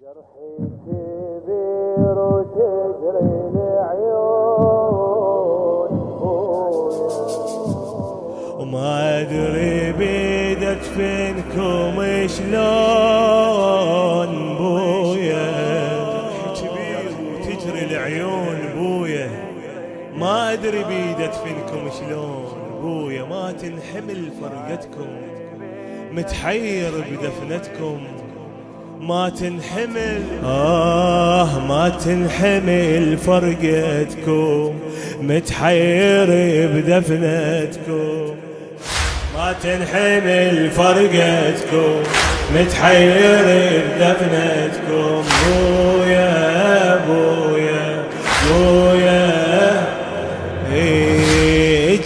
جرحي كبير وتجري العيون وما ادري بيدت فينكم شلون بويا. كبير وتجري العيون بويا، ما ادري بيدت فينكم شلون بويا. ما تنحمل فرقتكم، متحير بدفنتكم. ما تنحمل ما تنحمل فرقتكم، متحير بدفنتكم. ما تنحمل فرقتكم، متحير بدفنتكم. بويا بويا بويا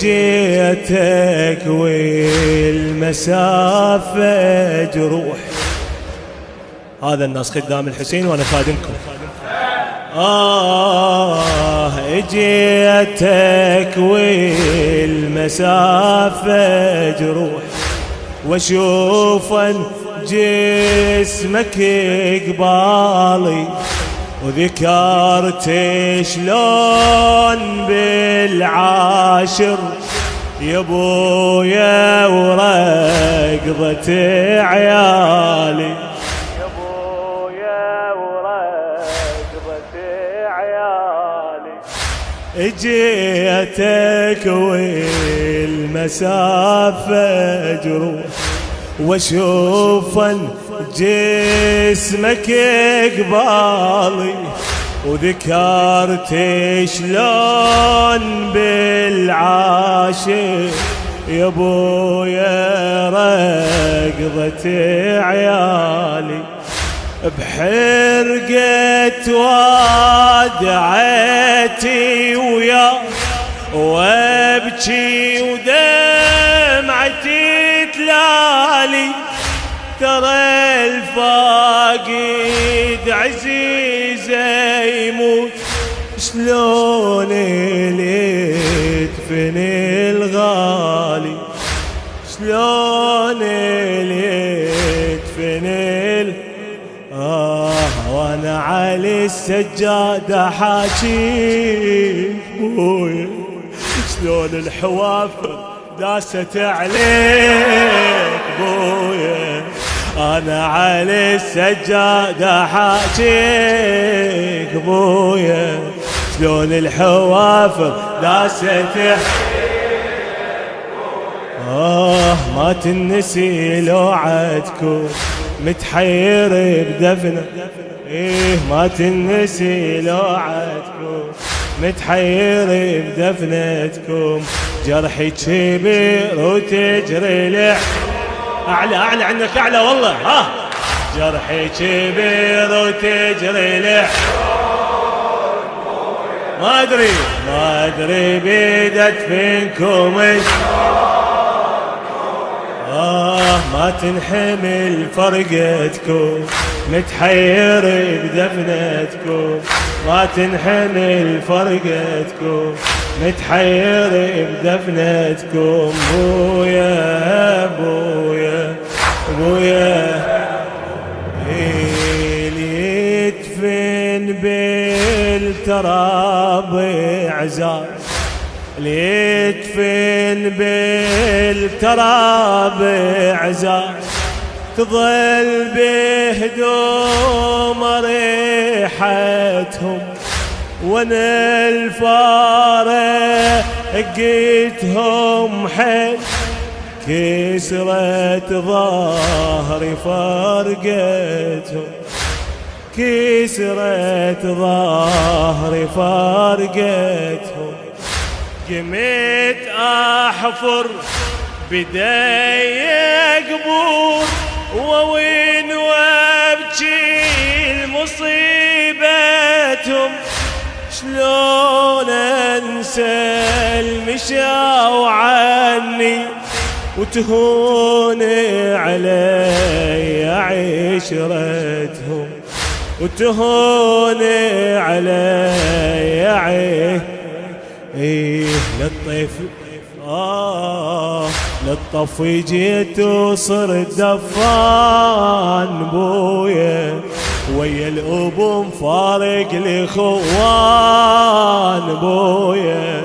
جيتك والمسافة جروح. هذا الناس خدام الحسين وانا خادمكم. اجيتك والمسافة جروح، واشوفن جسمك قبالي، وذكرت شلون بالعاشر يا بويا ورقضة عيالي. اجيتك والمسافة جروح، واشوفن جسمك قبالي، وذكرت شلون بالعاشر يا بويا رقضة عيالي. بحرقة وادعتي ويا وابكي ودمعتي تلالي، ترى الفاقد عزيزه يموت، شلون يدفن الغالي، شلون يدفن وانا على السجادة حاجيك بويا، شلون الحوافر داست عليك بويا. انا على السجادة حاجيك بويا، شلون الحوافر داست عليك. ما تنسي لوعتكم، متحير بدفنه. ما تنسي لوعتكم، متحير بدفنتكم. جرحي كبير وتجري لح اعلى اعلى عندك اعلى والله. جرحي كبير وتجري لح ما ادري بيدت فينكم ما تنحمل فرقتكم، متحير بدفنتكم. ما تنحمل فرقتكم، متحير بدفنتكم. بويا بويا بويا اللي يدفن بالتراب عزاز، اللي يدفن بالتراب عزاز، تظل بهدوم ريحتهم، وانا الفارقتهم حيل، كسرت ظهري فرقتهم، كسرت ظهري فرقتهم. قمت احفر بداي قبور، ووين وابكي لمصيبتهم، شلون انسى المشاو عني، وتهون علي عشرتهم، وتهون علي للطيف للطف جيت وصرت دفان بويا، ويا الأبو مفارق الإخوان بويا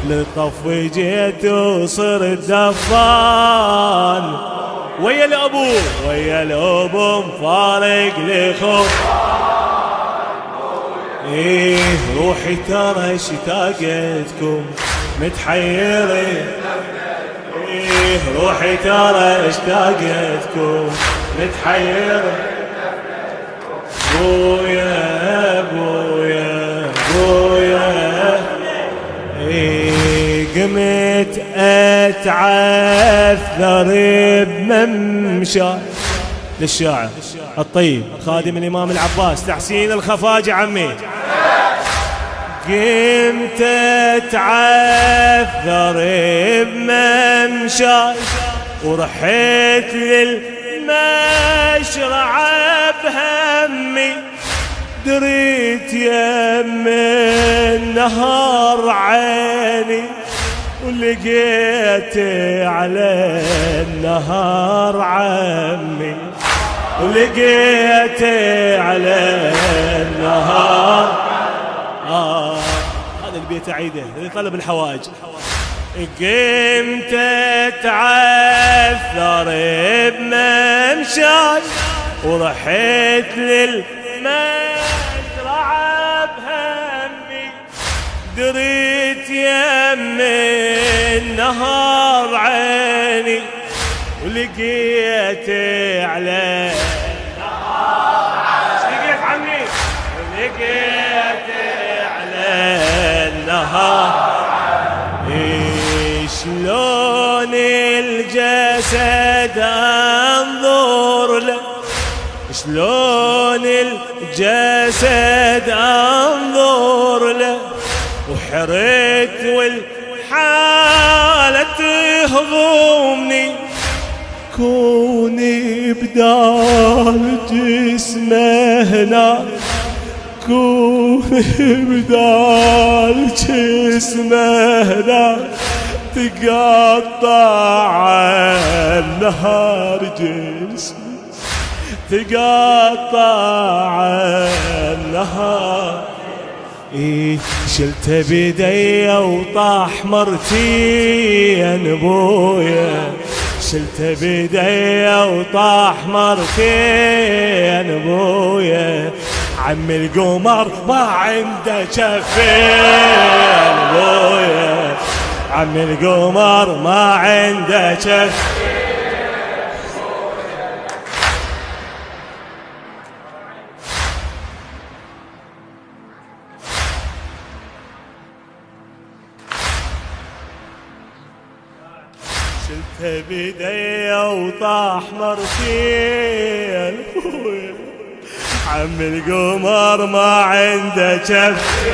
لطف جيت وصرت دفان ويا الأبو مفارق الإخوان إيه روحي ترى اشتاقتكم متحيرة إيه روحي ترى اشتاقتكم متحيرة بويا إيه قمت أتعثر بممشى للشاعر الطيب خادم الإمام العباس تحسين الخفاجة عمي قمت أتعثر بممشى ورحت للمشرعة بهمي دريت يم النهار عيني ولقيت على النهار عمي ولقيت على النهار هذا البيت أعيده طلب الحوائج قمت أتعثر بممشاي ورحت للمشرعة بهمي دريت يم النهار عيني ولقيت على النهار لقيت عمي ولقيت على النهار شلون الجسد انظر له شلون الجسد انظر له وحرت والحالة تهضمني كوني بدال جسمه هنا كوني بدال جسمه هنا تقطع النهار جسمي تقطع النهار إيه شلته بيدي وطاح مرتين بويا شلته بيدي وطاح مرتين بويا عم القمر ما عنده شفين بويا عم القمر ما عنده شف شلته بيدي وطاح مرتين عم القمر ما عنده شف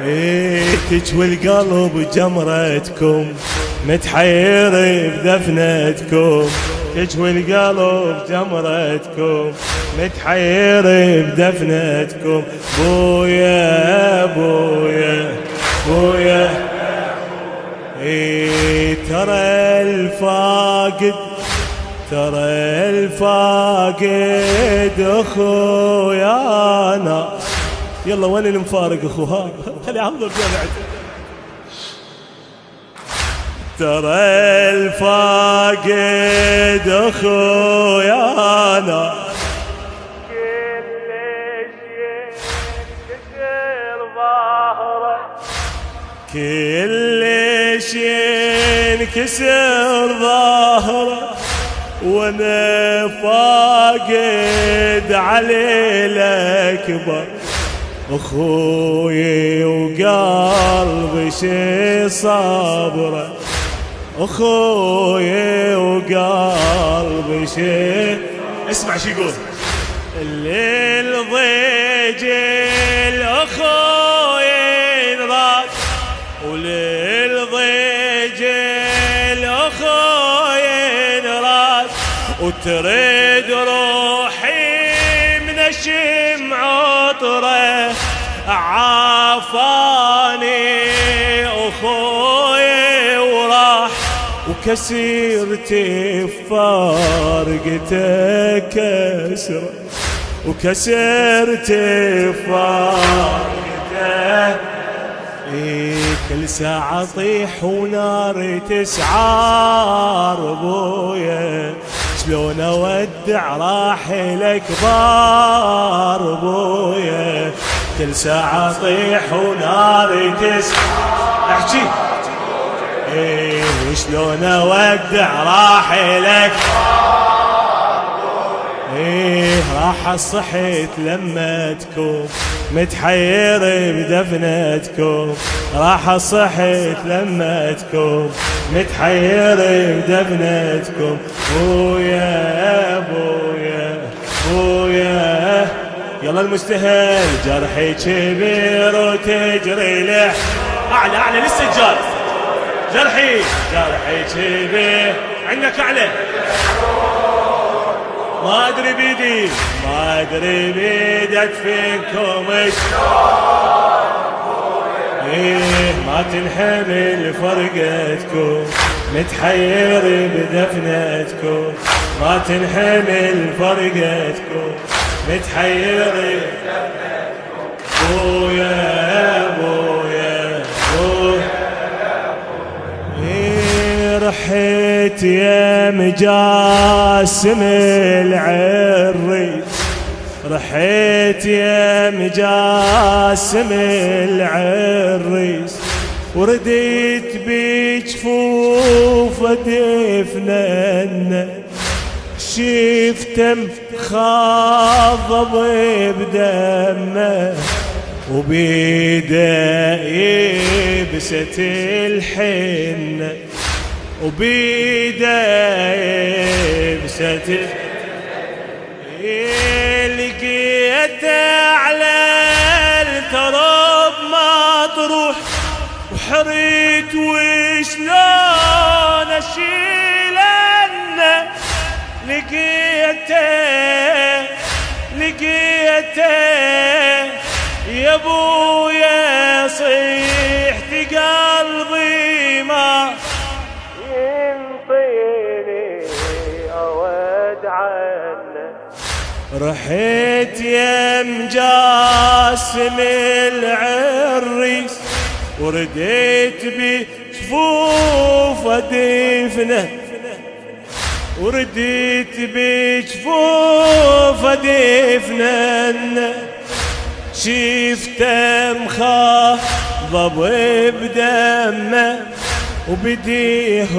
إيه تجوي القلب جمرتكم متحير بدفنتكم تجوي القلب جمرتكم متحير بدفنتكم بويا بويا بويا إيه ترى الفاقد اخويانا يلا وين المفارق اخوها خلي انظر جمعته ترى الفاقد اخويانا كل شيء ينكسر ظهره كل شيء ينكسر ظهره وانا فاقد عليه الاكبر اخوي وقلبي شي صبره اخوي وقلبي شي اسمع شي يقول الليل ضيج الاخوي نراك وليل ضيج الاخوي نراك وتريد روحي من الشمع عطره عافاني اخوي وراح وكسرتي فارقته كسره وكسرت فارقته. كل ساعة طيح ونار تسعار ابويا، شلون اودع راحل اكبر ابويا. كل ساعة طيح ونار تسعار، احكي وشلون اودع راحل اكبر. راح صحيت لما تكون متحير بدفنتكم. راح صحيت لما تكون متحير بدفنتكم. بويا بويا بويا يلا المستهل، جرحي كبير وتجري له اعلى اعلى للسجاد. جرحي كبير عندك اعلى. ما ادري بيدي ما ادري بيدي ادفنكم ما تنحمل فرقتكم. متحير بدفنتكم ما تنحمل فرقتكم. متحير بدفنتكم. بويا بويا بويا رحت يا مجاسم العريس. رحت يا مجاسم العريس، ورديت بجفوف دفننا. شفته مخضب بدمه، وبيده يبست الحنه. وبيده يبست لقيته على التراب مطروح، وحريت وشلون اشيلنه. لقيته يا ابويا صيحت قلبي ما ينطيني اود عنه. رحت يا مجاسم العريس، ورديت بجفوف دفنه. ورديت بجفوف دفنه. شفته مخضب بدمه، وبديه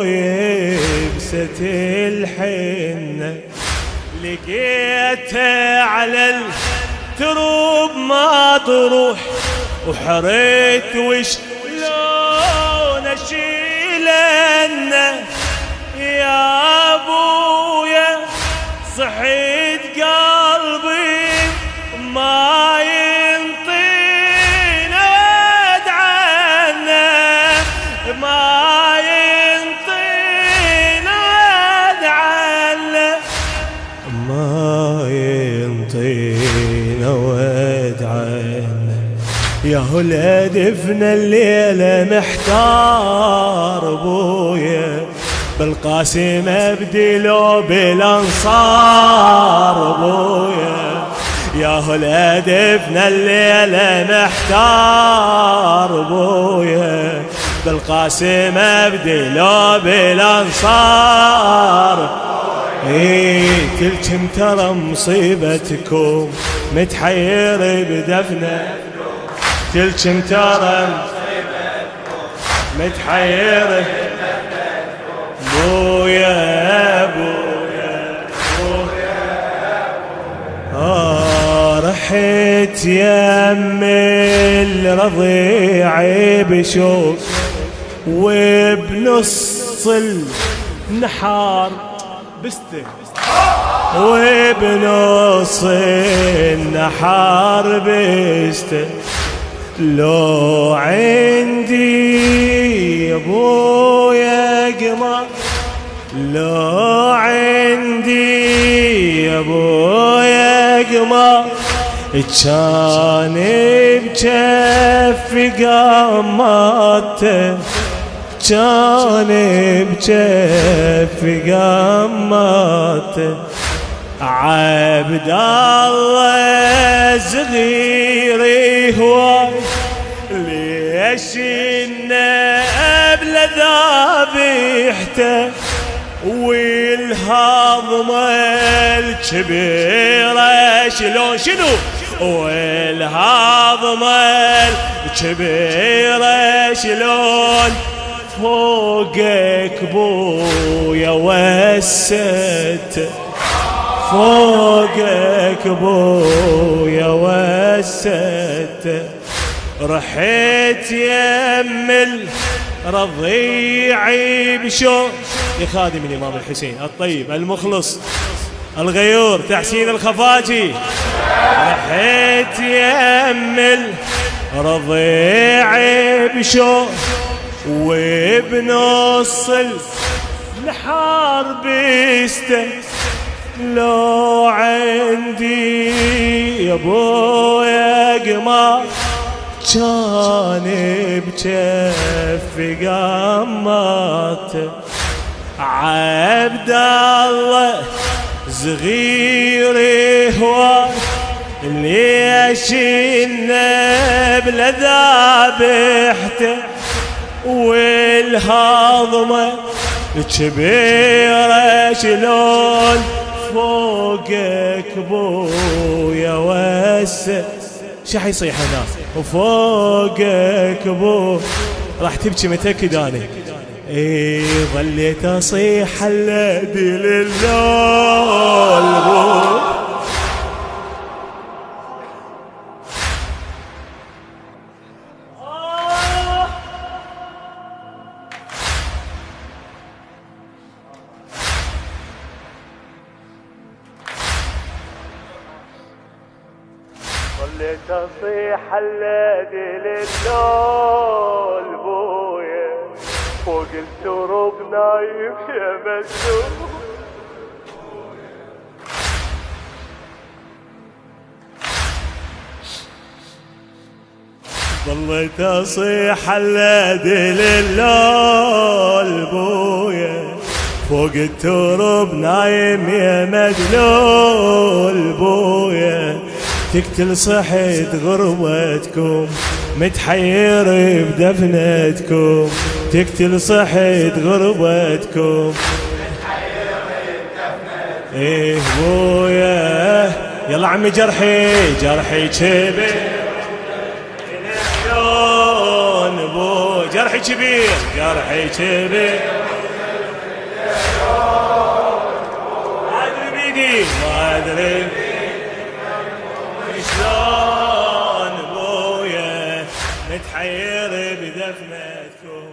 يبست الحنه. لقيته على التروب مطروح، وحريت وشلون اشيلنه. يا ابويا صحيت قلبي ما ينطينا ود عنه. ما ينطينا ود عنه. ما ينطينا ود عنه. يا هلا دفنا الليلة محتار ابويا، بالقاسم ابدلوا بالانصار ابويا. يا هلا دفنا الليلة محتار ابويا، بالقاسم ابدلوا بالانصار. كلكم ترى مصيبتكم متحير بدفنه. كلكم ترى متحير. بويا بويا بويا رحت يم الرضيع بشوق، وبنص النحار بسته. وبنص النحار بسته. لو عندي يا ابويا قمر، لو عندي يا ابويا قمر، كان بجفي قمته. كان بجفي قمته. عبد الله صغيري هواي ليش النبل ذابحته والهضمة الكبيرة شلون شنو والهضمة الكبيرة شلون فوقك بويا وست فوقك بويا وست رحت يم الرضيعي بشوق يا خادم الإمام الحسين الطيب المخلص الغيور تحسين الخفاجي رحت يم الرضيعي بشوق وبنص النحار بيسته لو عندي يا ابويا قمار كان بجفي قماته عبد الله صغيري هو ليش النبل ذابحته والهضمة كبيرة شلون فوقك بويا وسه شو حيصيح هنا وفوقك بو راح تبكي متأكد أنا اي ظليت أصيح الذي للول بو ظليت اصيح الذي للول بويا فوق التراب نايم يا مجنون ظليت اصيح الذي للول بويا فوق التراب نايم يا مدلول بويا تقتل صحة غربتكم متحير بدفنتكم تقتل صحة غربتكم متحير بدفنتكم ايه بويا يلا عمي جرحي جرحي كبير بو جرحي كبير جرحي كبير ما ادري بيدي ما ادري شلون بويا متحير بدفنتكم